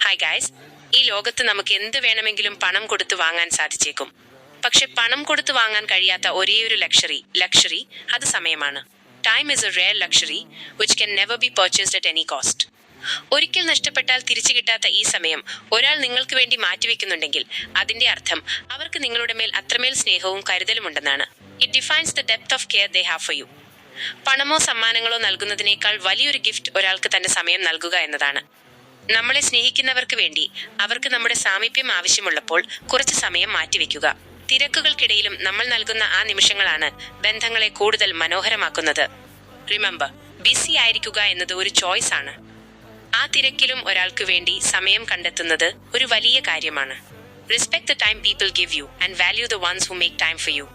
Hi guys, ഈ ലോകത്ത് നമുക്ക് എന്ത് വേണമെങ്കിലും പണം കൊടുത്തു വാങ്ങാൻ സാധിച്ചേക്കും. പക്ഷെ പണം കൊടുത്തു വാങ്ങാൻ കഴിയാത്ത ഒരേയൊരു ലക്ഷറി അത് സമയമാണ്. Time is A rare luxury which can never be purchased at any cost. ഒരിക്കൽ നഷ്ടപ്പെട്ടാൽ തിരിച്ചു കിട്ടാത്ത ഈ സമയം ഒരാൾ നിങ്ങൾക്ക് വേണ്ടി മാറ്റിവെക്കുന്നുണ്ടെങ്കിൽ അതിന്റെ അർത്ഥം അവർക്ക് നിങ്ങളുടെ മേൽ അത്രമേൽ സ്നേഹവും കരുതലുമുണ്ടെന്നാണ്. It defines the depth of care they have for you. പണമോ സമ്മാനങ്ങളോ നൽകുന്നതിനേക്കാൾ വലിയൊരു ഗിഫ്റ്റ് ഒരാൾക്ക് തന്റെ സമയം നൽകുക എന്നതാണ്. നമ്മളെ സ്നേഹിക്കുന്നവർക്ക് വേണ്ടി അവർക്ക് നമ്മുടെ സാമീപ്യം ആവശ്യമുള്ളപ്പോൾ കുറച്ച് സമയം മാറ്റിവെക്കുക. തിരക്കുകൾക്കിടയിലും നമ്മൾ നൽകുന്ന ആ നിമിഷങ്ങളാണ് ബന്ധങ്ങളെ കൂടുതൽ മനോഹരമാക്കുന്നത്. റിമെമ്പർ, ബിസി ആയിരിക്കുക എന്നത് ഒരു ചോയ്സ് ആണ്. ആ തിരക്കിലും ഒരാൾക്ക് വേണ്ടി സമയം കണ്ടെത്തുന്നത് ഒരു വലിയ കാര്യമാണ്. Respect the time people give you and value the ones who make time for you.